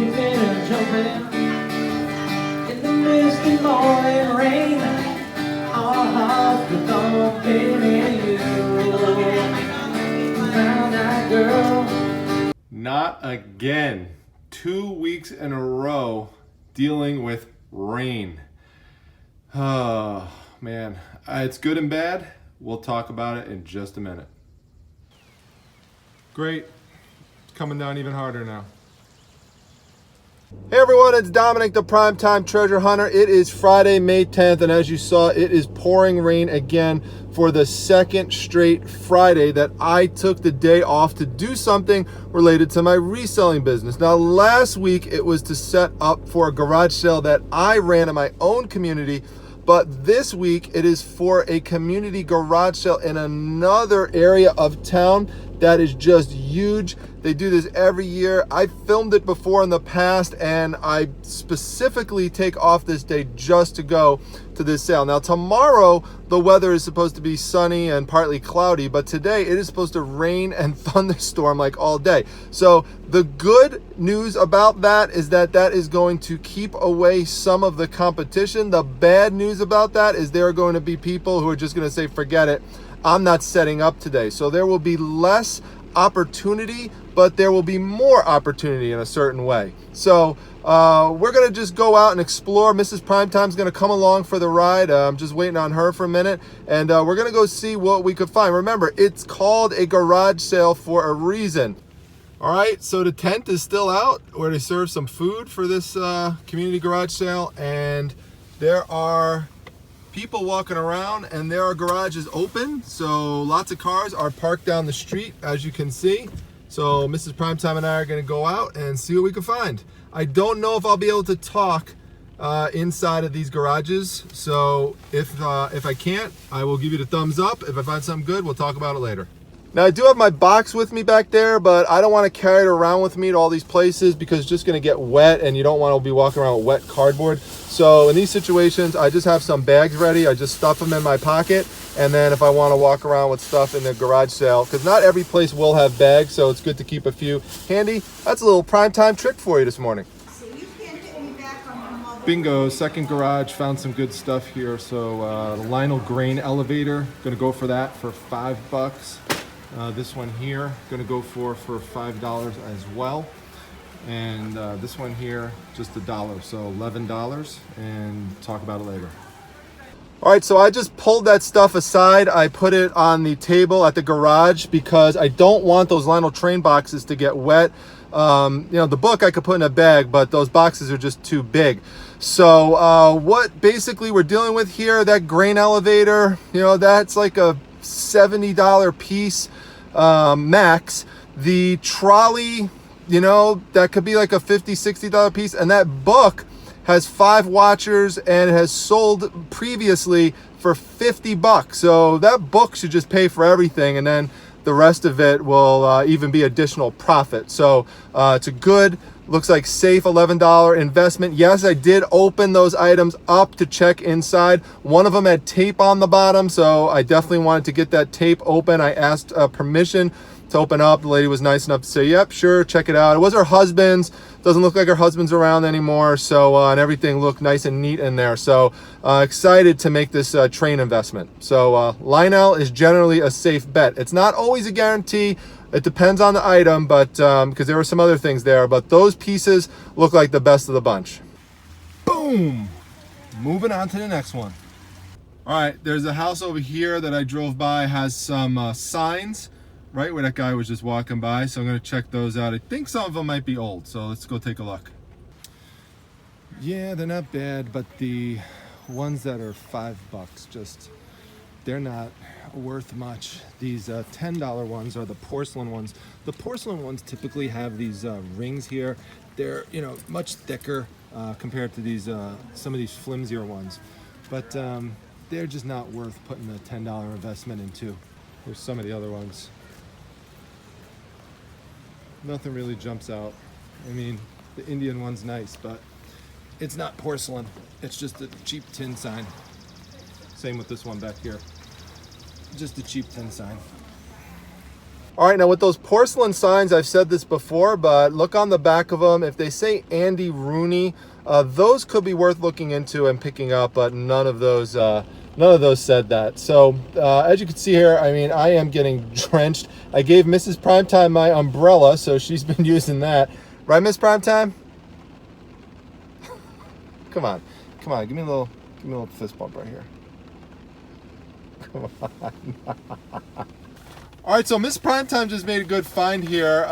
skipping and jumping in the misty morning rain. Our hearts were thumping and you found that girl. Not again. 2 weeks in a row dealing with rain. Oh man, it's good and bad. We'll talk about it in just a minute. Great. It's coming down even harder now. Hey everyone, it's Dominic, the Primetime Treasure Hunter. It is Friday, May 10th, and as you saw, it is pouring rain again for the second straight Friday that I took the day off to do something related to my reselling business. Now, last week it was to set up for a garage sale that I ran in my own community, but this week it is for a community garage sale in another area of town that is just huge. They do this every year. I filmed it before in the past, and I specifically take off this day just to go to this sale. Now tomorrow, the weather is supposed to be sunny and partly cloudy, but today it is supposed to rain and thunderstorm like all day. So the good news about that is that that is going to keep away some of the competition. The bad news about that is there are going to be people who are just gonna say, forget it, I'm not setting up today. So there will be less opportunity, but there will be more opportunity in a certain way. So we're gonna just go out and explore. Mrs. Primetime's gonna come along for the ride. I'm just waiting on her for a minute, and we're gonna go see what we could find. Remember, it's called a garage sale for a reason. All right, so the tent is still out where they serve some food for this community garage sale, and there are people walking around, and there are garages open, so lots of cars are parked down the street, as you can see. So Mrs. Primetime and I are going to go out and see what we can find. I don't know if I'll be able to talk inside of these garages, so if I can't, I will give you the thumbs up. If I find something good, we'll talk about it later. Now, I do have my box with me back there, but I don't want to carry it around with me to all these places because it's just going to get wet, and you don't want to be walking around with wet cardboard. So in these situations, I just have some bags ready. I just stuff them in my pocket, and then if I want to walk around with stuff in the garage sale, because not every place will have bags, so it's good to keep a few handy. That's a little Primetime trick for you this morning. So you can't hit me back on the Bingo, second garage, found some good stuff here. So the Lionel grain elevator, gonna go for that for $5. This one here, gonna go for $5 as well. And this one here, just $1, so $11, and talk about it later. All right, so I just pulled that stuff aside. I put it on the table at the garage because I don't want those Lionel train boxes to get wet. You know, the book I could put in a bag, but those boxes are just too big. So what basically we're dealing with here, that grain elevator, you know, that's like a $70 piece max. The trolley, you know, that could be like a $50, $60 piece, and that book has 5 watchers and has sold previously for $50. So that book should just pay for everything, and then the rest of it will even be additional profit. So it's a good, looks like safe $11 investment. Yes, I did open those items up to check inside. One of them had tape on the bottom, so I definitely wanted to get that tape open. I asked permission to open up. The lady was nice enough to say, yep, sure, check it out. It was her husband's. Doesn't look like her husband's around anymore, so and everything looked nice and neat in there. So excited to make this train investment. So Lionel is generally a safe bet. It's not always a guarantee. It depends on the item, but because there were some other things there, but those pieces look like the best of the bunch. Boom! Moving on to the next one. All right, there's a house over here that I drove by, has some signs right where that guy was just walking by, so I'm going to check those out. I think some of them might be old, so let's go take a look. Yeah, they're not bad, but the ones that are $5, just, they're not worth much. These $10 ones are the porcelain ones. The porcelain ones typically have these rings here. They're, you know, much thicker compared to these some of these flimsier ones, but they're just not worth putting a $10 investment into. There's some of the other ones. Nothing really jumps out. I mean, the Indian one's nice, but it's not porcelain. It's just a cheap tin sign. Same with this one back here. Just a cheap tin sign. All right, now with those porcelain signs, I've said this before, but look on the back of them. If they say Andy Rooney, those could be worth looking into and picking up, but none of those said that. So as you can see here, I mean, I am getting drenched. I gave Mrs. Primetime my umbrella, so she's been using that. Right, Miss Primetime? Come on, give me a little fist bump right here. Come on. All right, so Miss Primetime just made a good find here.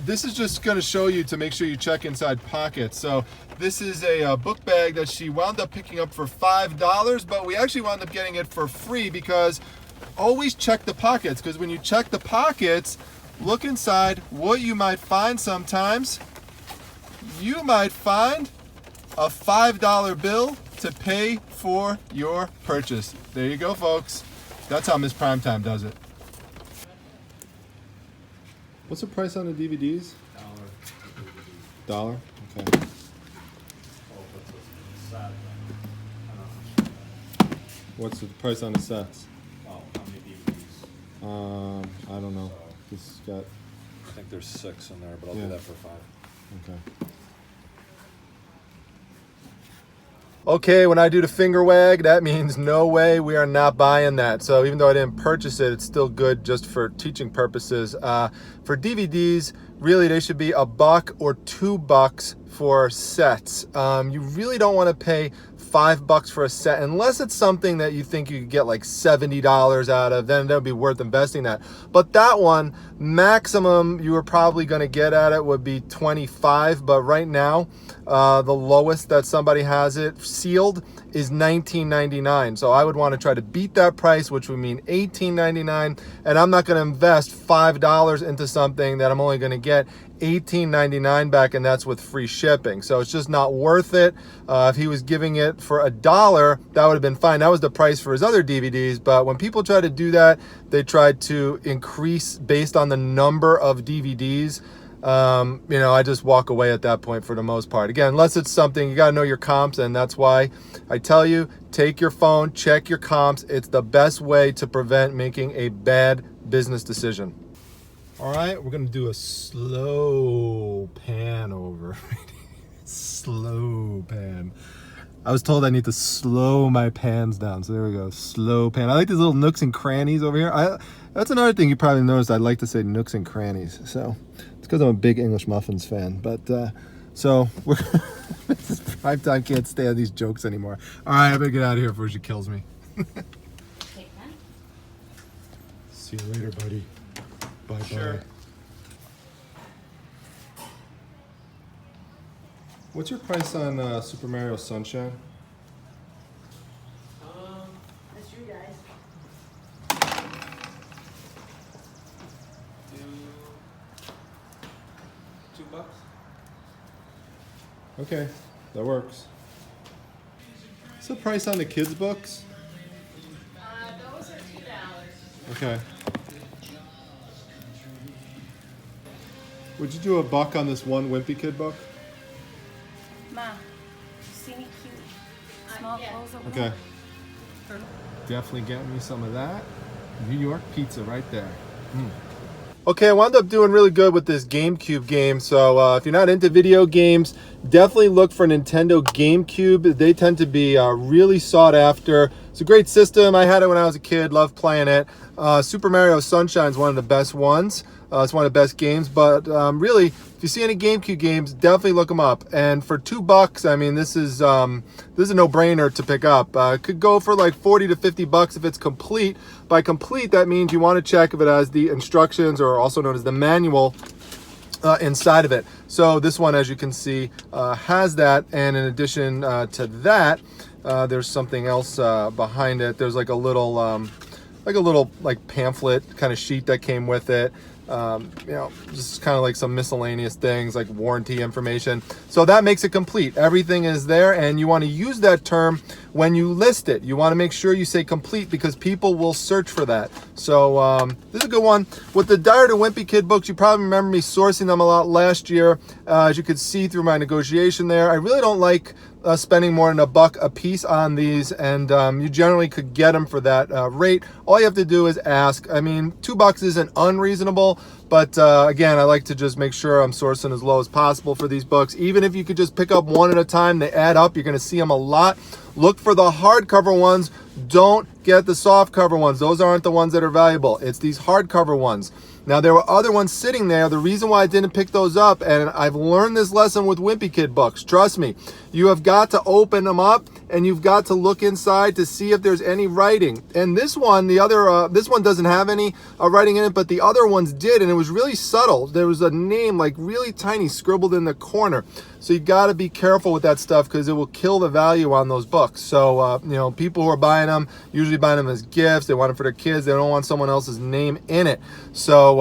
This is just going to show you to make sure you check inside pockets. So this is a book bag that she wound up picking up for $5, but we actually wound up getting it for free because always check the pockets, because when you check the pockets, look inside. What you might find sometimes, you might find a $5 bill to pay for your purchase. There you go, folks. That's how Miss Primetime does it. What's the price on the DVDs? $1. Okay. What's the price on the sets? Oh, how many DVDs? I don't know. This got. I think there's 6 in there, but I'll Yeah. do that for 5. Okay. Okay, when I do the finger wag, that means no way, we are not buying that. So even though I didn't purchase it, it's still good just for teaching purposes. For DVDs, really they should be $1 or $2 for sets. You really don't want to pay $5 for a set unless it's something that you think you could get like $70 out of, then that would be worth investing that. But that one, maximum you were probably going to get at it would be $25, but right now the lowest that somebody has it sealed is $19.99. So I would want to try to beat that price, which would mean $18.99, and I'm not going to invest $5 into something that I'm only going to get $18.99 back, and that's with free shipping. So it's just not worth it. If he was giving it for $1, that would have been fine. That was the price for his other DVDs. But when people try to do that, they try to increase based on the number of DVDs. You know, I just walk away at that point for the most part. Again, unless it's something, you got to know your comps, and that's why I tell you, take your phone, check your comps. It's the best way to prevent making a bad business decision. All right, we're gonna do a slow pan over. Slow pan. I was told I need to slow my pans down, so there we go, slow pan. I like these little nooks and crannies over here. That's another thing you probably noticed. I like to say nooks and crannies, so it's because I'm a big English muffins fan. But so we're Primetime can't stand these jokes anymore. All right, I better get out of here before she kills me. See you later, buddy. Bye-bye. Sure. What's your price on Super Mario Sunshine? That's you guys. $2. Okay, that works. What's the price on the kids' books? Those are $2. Okay. Would you do $1 on this one Wimpy Kid book? Ma, see me cute? Small clothes over Okay. Definitely get me some of that. New York pizza right there. Okay, I wound up doing really good with this GameCube game. So if you're not into video games, definitely look for Nintendo GameCube. They tend to be really sought after. It's a great system. I had it when I was a kid, loved playing it. Super Mario Sunshine is one of the best ones. It's one of the best games, but really, if you see any GameCube games, definitely look them up. And for $2, I mean, this is a no-brainer to pick up. It could go for like $40 to $50 if it's complete. By complete, that means you want to check if it has the instructions, or also known as the manual, inside of it. So this one, as you can see, has that. And in addition to that, there's something else behind it. There's like a little pamphlet kind of sheet that came with it. You know, just kind of like some miscellaneous things like warranty information. So that makes it complete. Everything is there, and you want to use that term when you list it. You want to make sure you say complete because people will search for that. So this is a good one. With the Dyer to Wimpy Kid books, you probably remember me sourcing them a lot last year. As you could see through my negotiation there, I really don't like spending more than $1 a piece on these, and you generally could get them for that rate. All you have to do is ask. I mean, $2 isn't unreasonable, but again, I like to just make sure I'm sourcing as low as possible for these books. Even if you could just pick up one at a time, they add up. You're going to see them a lot. Look for the hardcover ones. Don't get the softcover ones. Those aren't the ones that are valuable. It's these hardcover ones. Now, there were other ones sitting there. The reason why I didn't pick those up, and I've learned this lesson with Wimpy Kid books, trust me, you have got to open them up and you've got to look inside to see if there's any writing. And this one, this one doesn't have any writing in it, but the other ones did, and it was really subtle. There was a name like really tiny scribbled in the corner. So you got to be careful with that stuff because it will kill the value on those books. So, you know, people who are buying them, usually buying them as gifts. They want them for their kids. They don't want someone else's name in it. So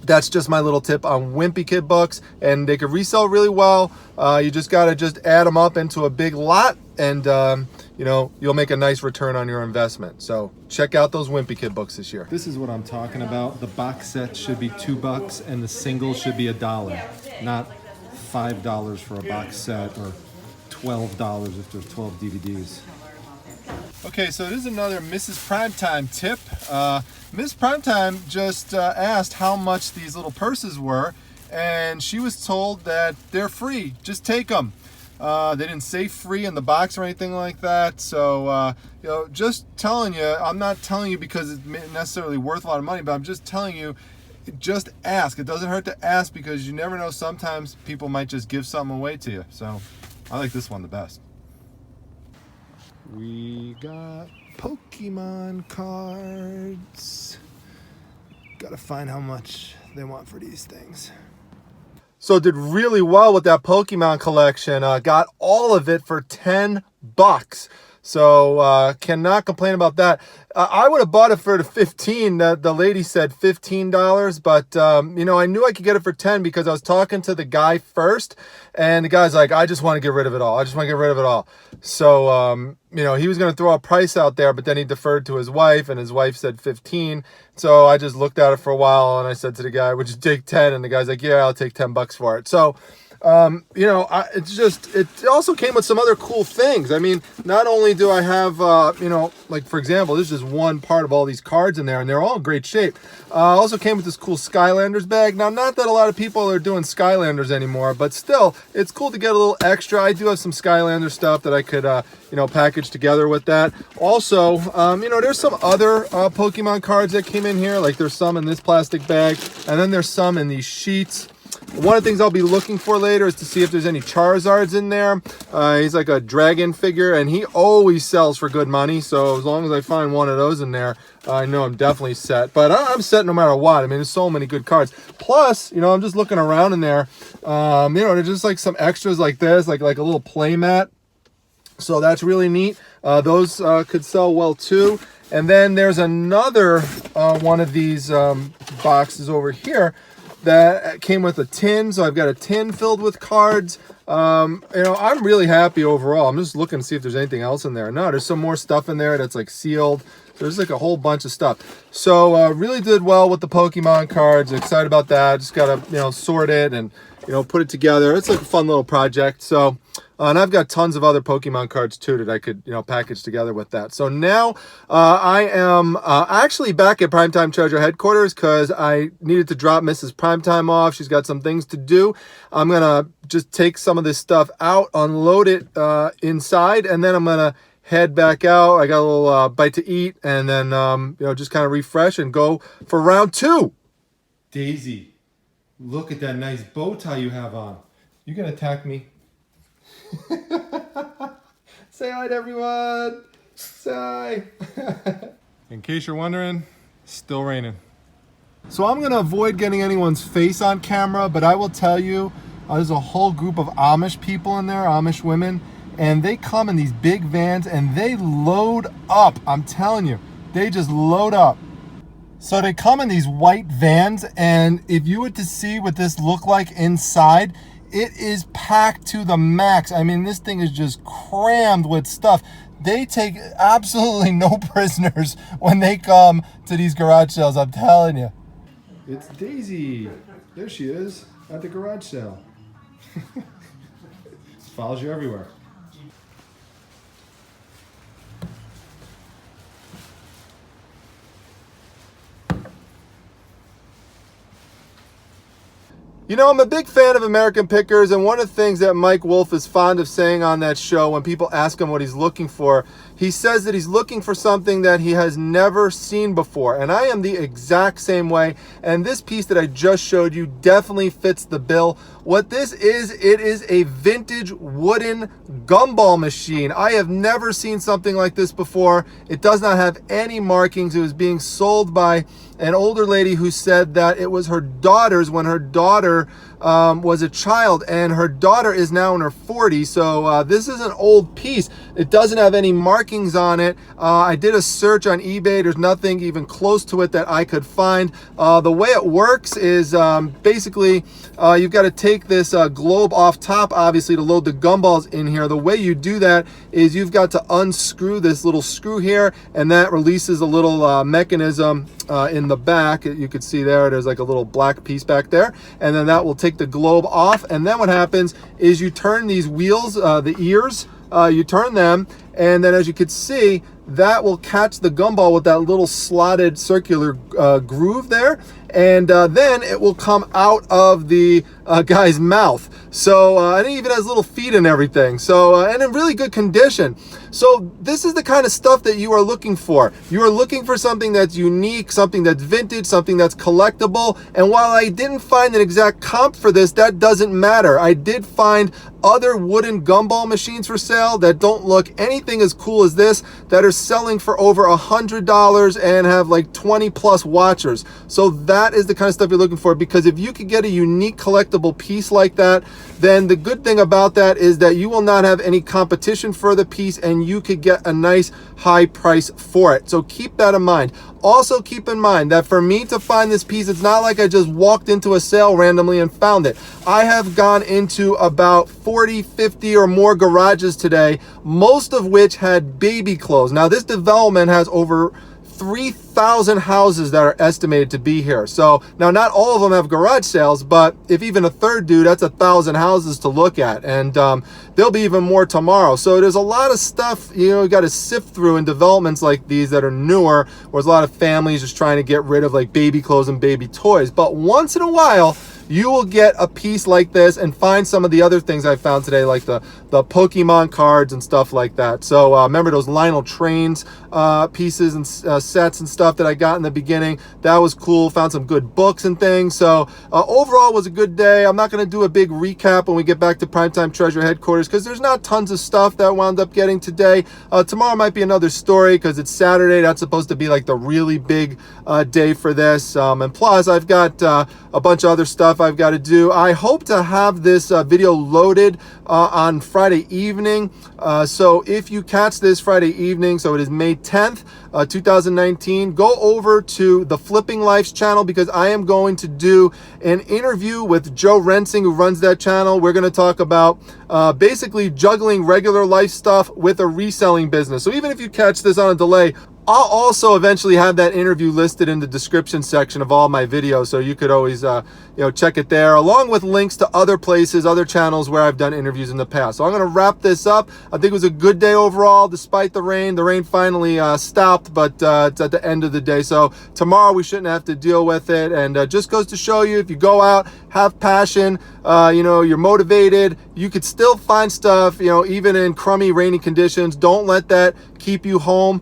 that's just my little tip on Wimpy Kid books, and they could resell really well. You just got to add them up into a big lot, and you know, you'll make a nice return on your investment. So check out those Wimpy Kid books this year. This is what I'm talking about. The box set should be $2 and the single should be $1, not $5 for a box set or $12 if there's 12 DVDs. Okay, so this is another Mrs. Primetime tip. Miss Primetime just asked how much these little purses were, and she was told that they're free. Just take them. They didn't say free in the box or anything like that. So, you know, just telling you, I'm not telling you because it's necessarily worth a lot of money, but I'm just telling you, just ask. It doesn't hurt to ask because you never know. Sometimes people might just give something away to you. So I like this one the best. We got Pokemon cards. Gotta find how much they want for these things. So did really well with that Pokemon collection. Got all of it for $10. So cannot complain about that. I would have bought it for the $15. The lady said $15, but you know, I knew I could get it for $10 because I was talking to the guy first, and the guy's like, I just want to get rid of it all. I just want to get rid of it all. So you know, he was going to throw a price out there, but then he deferred to his wife, and his wife said 15. So I just looked at it for a while, and I said to the guy, would you take 10? And the guy's like, yeah, I'll take $10 for it. So you know, it also came with some other cool things. I mean, not only do I have, you know, like for example, this is just one part of all these cards in there, and they're all in great shape. Also came with this cool Skylanders bag. Now, not that a lot of people are doing Skylanders anymore, but still, it's cool to get a little extra. I do have some Skylander stuff that I could, you know, package together with that. Also, you know, there's some other Pokemon cards that came in here. Like there's some in this plastic bag, and then there's some in these sheets. One of the things I'll be looking for later is to see if there's any Charizards in there. He's like a dragon figure, and he always sells for good money. So as long as I find one of those in there, I know I'm definitely set. But I'm set no matter what. I mean, there's so many good cards. Plus, you know, I'm just looking around in there. You know, there's just like some extras like this, like a little play mat. So that's really neat. Those could sell well too. And then there's another one of these boxes over here that came with a tin. So I've got a tin filled with cards. You know, I'm really happy overall. I'm just looking to see if there's anything else in there. No, there's some more stuff in there that's like sealed. There's like a whole bunch of stuff. So really did well with the Pokemon cards. Excited about that. Just gotta, you know, sort it and, you know, put it together. It's like a fun little project. So and I've got tons of other Pokemon cards too that I could, you know, package together with that. So now I am actually back at Primetime Treasure headquarters because I needed to drop Mrs. Primetime off. She's got some things to do. I'm gonna just take some of this stuff out, unload it inside, and then I'm gonna head back out. I got a little bite to eat, and then you know, just kind of refresh and go for round 2. Daisy, look at that nice bow tie you have on. You gonna attack me? Say hi to everyone. Say hi. In case you're wondering, still raining. So I'm gonna avoid getting anyone's face on camera, but I will tell you, there's a whole group of Amish people in there, Amish women, and they come in these big vans and they load up. I'm telling you, they just load up. So they come in these white vans, and if you were to see what this looked like inside, it is packed to the max. I mean, this thing is just crammed with stuff. They take absolutely no prisoners when they come to these garage sales, I'm telling you. It's Daisy. There she is at the garage sale. Follows you everywhere. You know, I'm a big fan of American Pickers, and one of the things that Mike Wolf is fond of saying on that show when people ask him what he's looking for, he says that he's looking for something that he has never seen before. And I am the exact same way, and this piece that I just showed you definitely fits the bill. What this is, it is a vintage wooden gumball machine. I have never seen something like this before. It does not have any markings. It was being sold by an older lady who said that it was her daughter's when her daughter was a child, and her daughter is now in her 40s. So this is an old piece. It doesn't have any markings on it. I did a search on eBay. There's nothing even close to it that I could find. The way it works is basically you've got to take this globe off top, obviously, to load the gumballs in here. The way you do that is you've got to unscrew this little screw here, and that releases a little mechanism in the back. You can see there's like a little black piece back there, and then that will take the globe off. And then what happens is you turn these wheels, the ears, you turn them, and then as you can see, that will catch the gumball with that little slotted circular groove there, and then it will come out of the guy's mouth. So and it even has little feet and everything, so and in really good condition. So this is the kind of stuff that you are looking for. You are looking for something that's unique, something that's vintage, something that's collectible. And while I didn't find an exact comp for this, that doesn't matter. I did find other wooden gumball machines for sale that don't look anything as cool as this, that are selling for over $100 and have like 20 plus watchers. So that is the kind of stuff you're looking for, because if you could get a unique collectible piece like that, then the good thing about that is that you will not have any competition for the piece, and you could get a nice high price for it. So keep that in mind. Also keep in mind that for me to find this piece, it's not like I just walked into a sale randomly and found it. I have gone into about 40, 50 or more garages today, most of which had baby clothes. Now this development has over 3,000 houses that are estimated to be here. So now not all of them have garage sales, but if even a third do, that's 1,000 houses to look at, and there'll be even more tomorrow. So there's a lot of stuff, you got to sift through in developments like these that are newer, where there's a lot of families just trying to get rid of like baby clothes and baby toys. But once in a while, you will get a piece like this and find some of the other things I found today, like the Pokemon cards and stuff like that. So remember those Lionel Trains pieces and sets and stuff that I got in the beginning? That was cool. Found some good books and things. So overall, it was a good day. I'm not going to do a big recap when we get back to Primetime Treasure headquarters, because there's not tons of stuff that I wound up getting today. Tomorrow might be another story, because it's Saturday. That's supposed to be like the really big day for this. And plus, I've got a bunch of other stuff I've got to do. I hope to have this video loaded on Friday evening. So if you catch this Friday evening, so it is May 10th, 2019, go over to the Flipping Lives channel, because I am going to do an interview with Joe Rensing, who runs that channel. We're going to talk about basically juggling regular life stuff with a reselling business. So even if you catch this on a delay, I'll also eventually have that interview listed in the description section of all my videos, so you could always check it there, along with links to other places, other channels where I've done interviews in the past. So I'm going to wrap this up. I think it was a good day overall, despite the rain. The rain finally stopped, but it's at the end of the day, so tomorrow we shouldn't have to deal with it. And just goes to show you, if you go out, have passion, you're motivated, you could still find stuff, even in crummy, rainy conditions. Don't let that keep you home.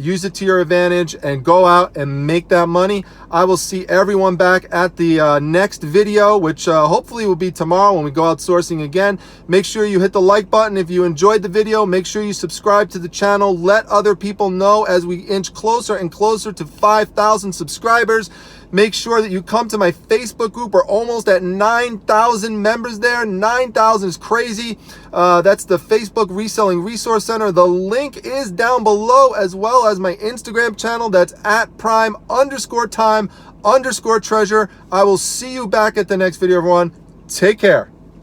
Use it to your advantage and go out and make that money. I will see everyone back at the next video, which hopefully will be tomorrow when we go outsourcing again. Make sure you hit the like button if you enjoyed the video. Make sure you subscribe to the channel. Let other people know as we inch closer and closer to 5,000 subscribers. Make sure that you come to my Facebook group. We're almost at 9,000 members there. 9,000 is crazy. That's the Facebook Reselling Resource Center. The link is down below, as well as my Instagram channel. That's at @prime_time_treasure. I will see you back at the next video, everyone. Take care.